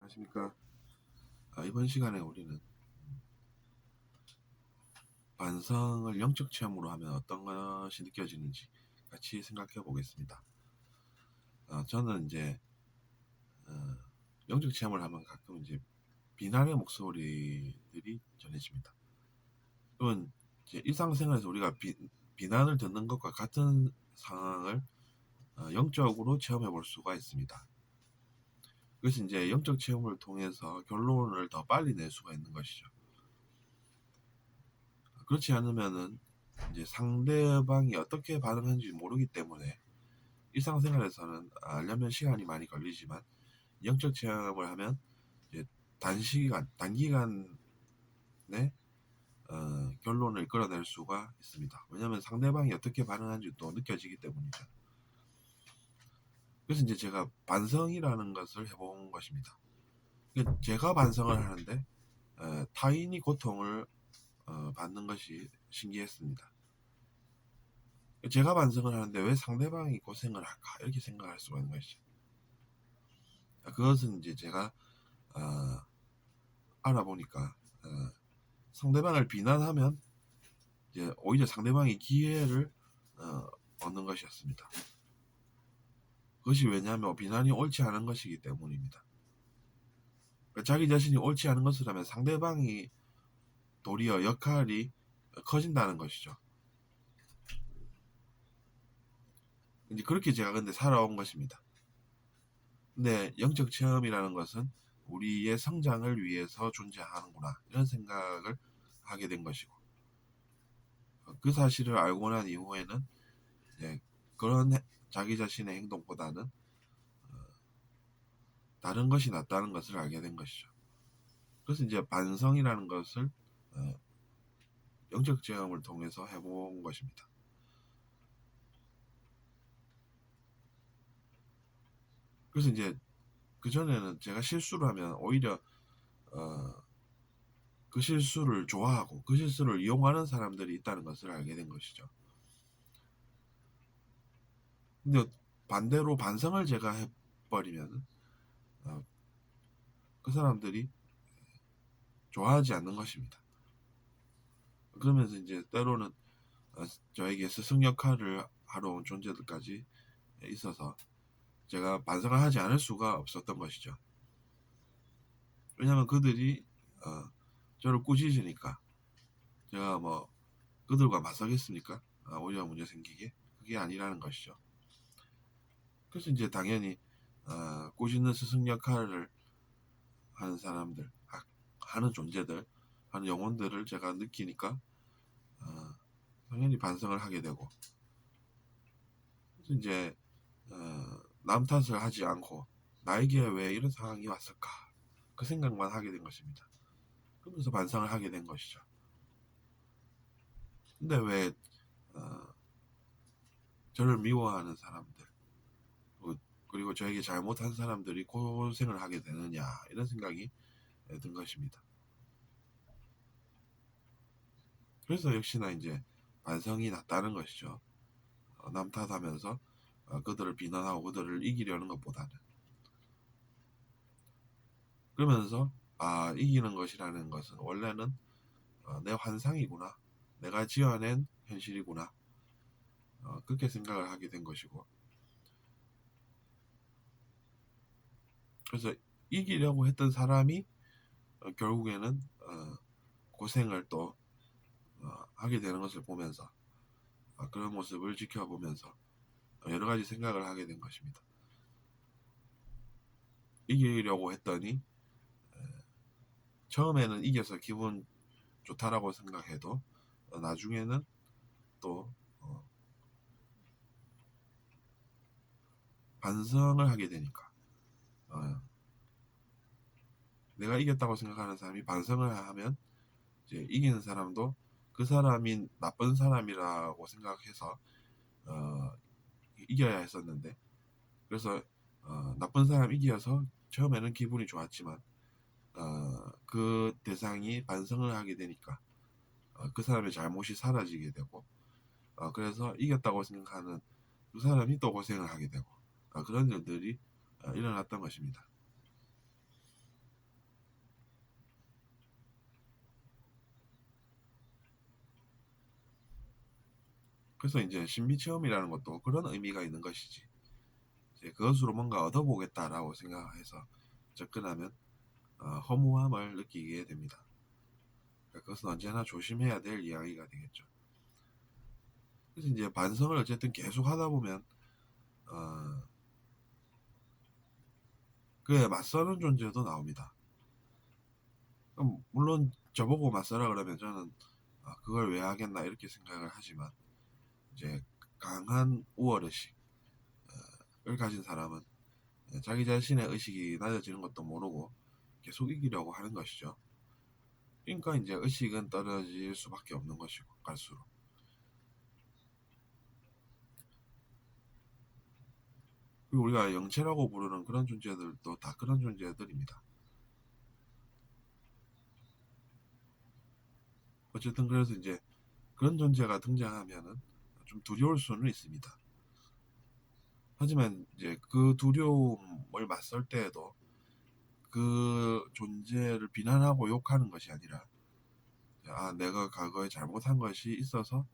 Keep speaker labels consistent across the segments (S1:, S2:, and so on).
S1: 안녕하십니까. 이번 시간에 우리는 반성을 영적 체험으로 하면 어떤 것이 느껴지는지 같이 생각해 보겠습니다. 저는 이제 어, 영적 체험을 하면 가끔 이제 비난의 목소리들이 전해집니다. 그건 이제 일상생활에서 우리가 비난을 듣는 것과 같은 상황을 영적으로 체험해 볼 수가 있습니다. 그래서 이제 영적 체험을 통해서 결론을 더 빨리 낼 수가 있는 것이죠. 그렇지 않으면은 이제 상대방이 어떻게 반응하는지 모르기 때문에 일상생활에서는 알려면 시간이 많이 걸리지만 영적 체험을 하면 이제 단기간에 결론을 끌어낼 수가 있습니다. 왜냐하면 상대방이 어떻게 반응하는지 또 느껴지기 때문이죠. 그래서 이제 제가 반성이라는 것을 해본 것입니다. 제가 반성을 하는데 타인이 고통을 받는 것이 신기했습니다. 제가 반성을 하는데 왜 상대방이 고생을 할까 이렇게 생각할 수가 있는 것이죠. 그것은 이제 제가 어, 알아보니까 상대방을 비난하면 이제 오히려 상대방이 기회를 얻는 것이었습니다. 그것이 왜냐하면 비난이 옳지 않은 것이기 때문입니다. 그러니까 자기 자신이 옳지 않은 것을 하면 상대방이 도리어 역할이 커진다는 것이죠. 이제 그렇게 제가 근데 살아온 것입니다. 근데 영적 체험이라는 것은 우리의 성장을 위해서 존재하는구나 이런 생각을 하게 된 것이고 그 사실을 알고 난 이후에는 이제 그런 자기 자신의 행동보다는 다른 것이 낫다는 것을 알게 된 것이죠. 그래서 이제 반성이라는 것을 영적 체험을 통해서 해본 것입니다. 그래서 이제 그 전에는 제가 실수를 하면 오히려 그 실수를 좋아하고 그 실수를 이용하는 사람들이 있다는 것을 알게 된 것이죠. 근데 반대로 반성을 제가 해버리면 그 사람들이 좋아하지 않는 것입니다. 그러면서 이제 때로는 저에게 스승 역할을 하러 온 존재들까지 있어서 제가 반성을 하지 않을 수가 없었던 것이죠. 왜냐하면 그들이 저를 꾸짖으니까 제가 뭐 그들과 맞서겠습니까? 오히려 문제 생기게 그게 아니라는 것이죠. 그래서 이제 당연히 꾸짖는 스승 역할을 하는 사람들, 하는 존재들, 하는 영혼들을 제가 느끼니까 당연히 반성을 하게 되고 그래서 이제 남 탓을 하지 않고 나에게 왜 이런 상황이 왔을까 그 생각만 하게 된 것입니다. 그러면서 반성을 하게 된 것이죠. 근데 왜 저를 미워하는 사람들 그리고 저에게 잘못한 사람들이 고생을 하게 되느냐 이런 생각이 든 것입니다. 그래서 역시나 이제 반성이 낫다는 것이죠. 남 탓하면서 그들을 비난하고 그들을 이기려는 것보다는 그러면서 이기는 것이라는 것은 원래는 내 환상이구나 내가 지어낸 현실이구나 그렇게 생각을 하게 된 것이고 그래서 이기려고 했던 사람이 결국에는 고생을 또 하게 되는 것을 보면서 그런 모습을 지켜보면서 여러 가지 생각을 하게 된 것입니다. 이기려고 했더니 처음에는 이겨서 기분 좋다라고 생각해도 나중에는 또 반성을 하게 되니까 내가 이겼다고 생각하는 사람이 반성을 하면 이제 이기는 사람도 그 사람이 나쁜 사람이라고 생각해서 이겨야 했었는데 그래서 나쁜 사람 이겨서 처음에는 기분이 좋았지만 그 대상이 반성을 하게 되니까 그 사람의 잘못이 사라지게 되고 그래서 이겼다고 생각하는 그 사람이 또 고생을 하게 되고 그런 일들이 일어났던 것입니다. 그래서 이제 신비체험이라는 것도 그런 의미가 있는 것이지. 이제 그것으로 뭔가 얻어보겠다라고 생각해서 접근하면 허무함을 느끼게 됩니다. 그러니까 그것은 언제나 조심해야 될 이야기가 되겠죠. 그래서 이제 반성을 어쨌든 계속 하다 보면 그에 맞서는 존재도 나옵니다. 물론 저보고 맞서라 그러면 저는 그걸 왜 하겠나 이렇게 생각을 하지만 이제 강한 우월의식을 가진 사람은 자기 자신의 의식이 낮아지는 것도 모르고 계속 이기려고 하는 것이죠. 그러니까 이제 의식은 떨어질 수밖에 없는 것이고 갈수록. 그리고 우리가 영체라고 부르는 그런 존재들도 다 그런 존재들입니다. 어쨌든 그래서 이제 그런 존재가 등장하면은 좀 두려울 수는 있습니다. 하지만 이제 그 두려움을 맞설 때에도 그 존재를 비난하고 욕하는 것이 아니라 내가 과거에 잘못한 것이 있어서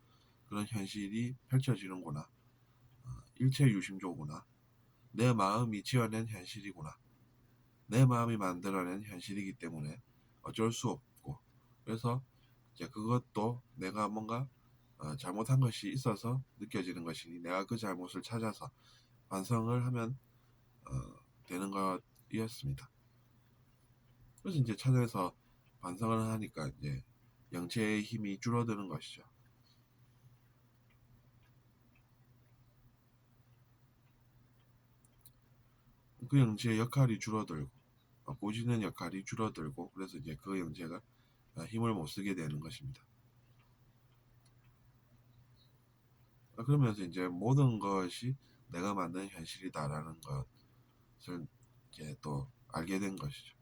S1: 그런 현실이 펼쳐지는구나. 일체유심조구나. 내 마음이 지어낸 현실이구나. 내 마음이 만들어낸 현실이기 때문에 어쩔 수 없고 그래서 이제 그것도 내가 뭔가 잘못한 것이 있어서 느껴지는 것이니 내가 그 잘못을 찾아서 반성을 하면 되는 것이었습니다. 그래서 이제 찾아서 반성을 하니까 이제 영체의 힘이 줄어드는 것이죠. 그 영체의 역할이 줄어들고 고지는 역할이 줄어들고 그래서 이제 그 영체가 힘을 못 쓰게 되는 것입니다. 그러면서 이제 모든 것이 내가 만든 현실이다라는 것을 이제 또 알게 된 것이죠.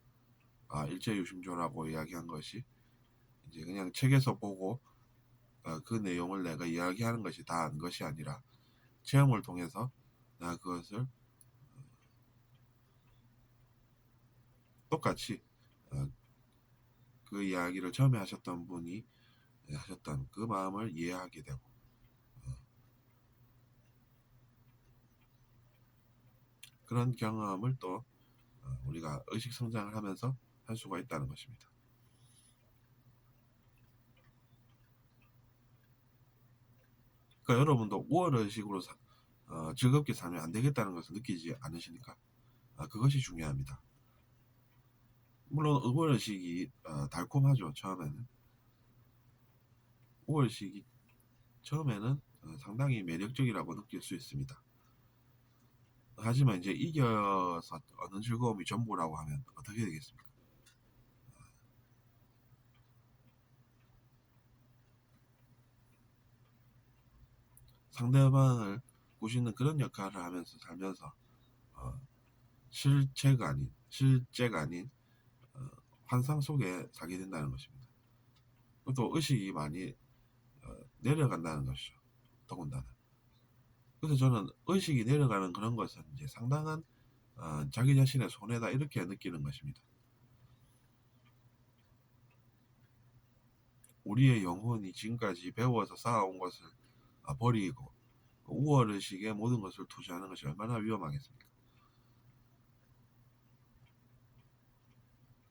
S1: 일체유심조라고 이야기한 것이 이제 그냥 책에서 보고 그 내용을 내가 이야기하는 것이 다인 것이 아니라 체험을 통해서 내가 그것을 똑같이 그 이야기를 처음에 하셨던 분이 하셨던 그 마음을 이해하게 되고 그런 경험을 또 우리가 의식 성장을 하면서 할 수가 있다는 것입니다. 그러니까 여러분도 우월의식으로 즐겁게 살면 안 되겠다는 것을 느끼지 않으시니까 그것이 중요합니다. 물론 우월의식이 달콤하죠. 처음에는 우월의식이 처음에는 상당히 매력적이라고 느낄 수 있습니다. 하지만 이제 이겨서 얻는 즐거움이 전부라고 하면 어떻게 되겠습니까? 상대방을 꾸짖는 그런 역할을 하면서 살면서 실제가 아닌 환상 속에 살게 된다는 것입니다. 또 의식이 많이 내려간다는 것이죠. 더군다나. 그래서 저는 의식이 내려가는 그런 것은 이제 상당한 자기 자신의 손해다 이렇게 느끼는 것입니다. 우리의 영혼이 지금까지 배워서 쌓아온 것을 버리고 우월의식에 모든 것을 투자하는 것이 얼마나 위험하겠습니까?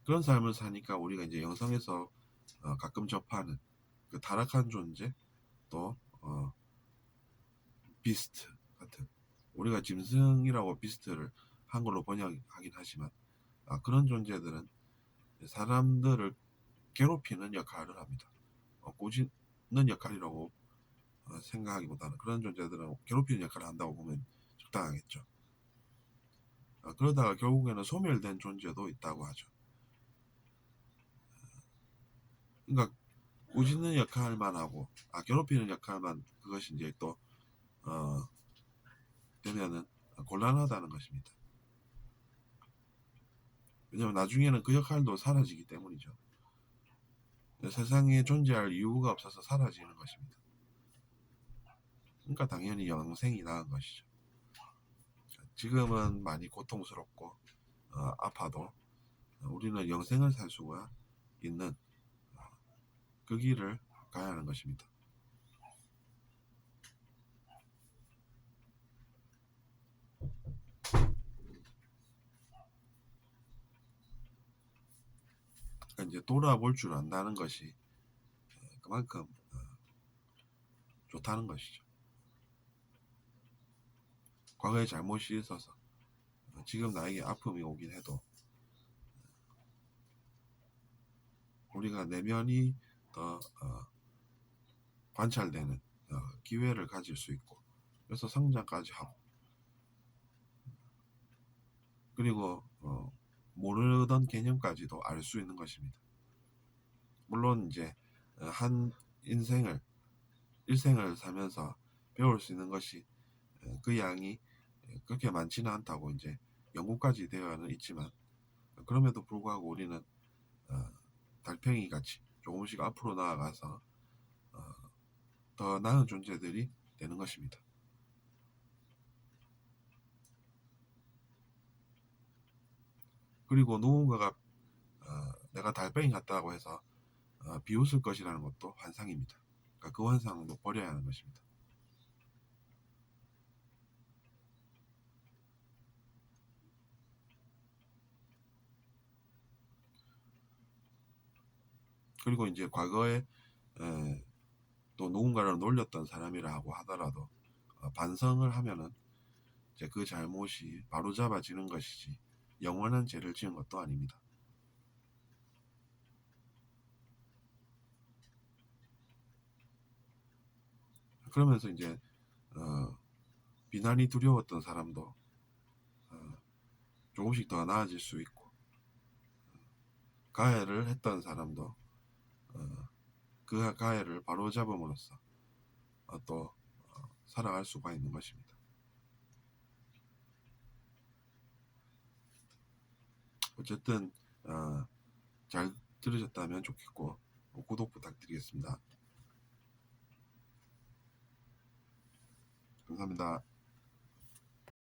S1: 그런 삶을 사니까 우리가 이제 영성에서 가끔 접하는 그 타락한 존재 또 비스트 같은 우리가 짐승이라고 비스트를 한글로 번역하긴 하지만 그런 존재들은 사람들을 괴롭히는 역할을 합니다. 꾸짖는 역할이라고 생각하기보다는 그런 존재들은 괴롭히는 역할을 한다고 보면 적당하겠죠. 그러다가 결국에는 소멸된 존재도 있다고 하죠. 그러니까 꾸짖는 역할만 하고 괴롭히는 역할만 그것이 이제 또 되면은 곤란하다는 것입니다. 왜냐하면 나중에는 그 역할도 사라지기 때문이죠. 세상에 존재할 이유가 없어서 사라지는 것입니다. 그러니까 당연히 영생이 나은 것이죠. 지금은 많이 고통스럽고 아파도 우리는 영생을 살 수가 있는 그 길을 가야 하는 것입니다. 이제 돌아볼 줄 안다는 것이 그만큼 좋다는 것이죠. 과거에 잘못이 있어서 지금 나에게 아픔이 오긴 해도 우리가 내면이 더 관찰되는 기회를 가질 수 있고, 그래서 성장까지 하고, 그리고 모르던 개념까지도 알 수 있는 것입니다. 물론 이제 한 일생을 살면서 배울 수 있는 것이 그 양이 그렇게 많지는 않다고 이제 연구까지 되어는 있지만, 그럼에도 불구하고 우리는 달팽이 같이 조금씩 앞으로 나아가서 더 나은 존재들이 되는 것입니다. 그리고 누군가가 내가 달팽이 같다고 해서 비웃을 것이라는 것도 환상입니다. 그러니까 그 환상도 버려야 하는 것입니다. 그리고 이제 과거에 또 누군가를 놀렸던 사람이라고 하더라도 반성을 하면은 이제 그 잘못이 바로잡아지는 것이지 영원한 죄를 지은 것도 아닙니다. 그러면서 이제 비난이 두려웠던 사람도 조금씩 더 나아질 수 있고, 가해를 했던 사람도 그 가해를 바로잡음으로써 또 살아갈 수가 있는 것입니다. 어쨌든 잘 들으셨다면 좋겠고, 구독 부탁드리겠습니다. 감사합니다.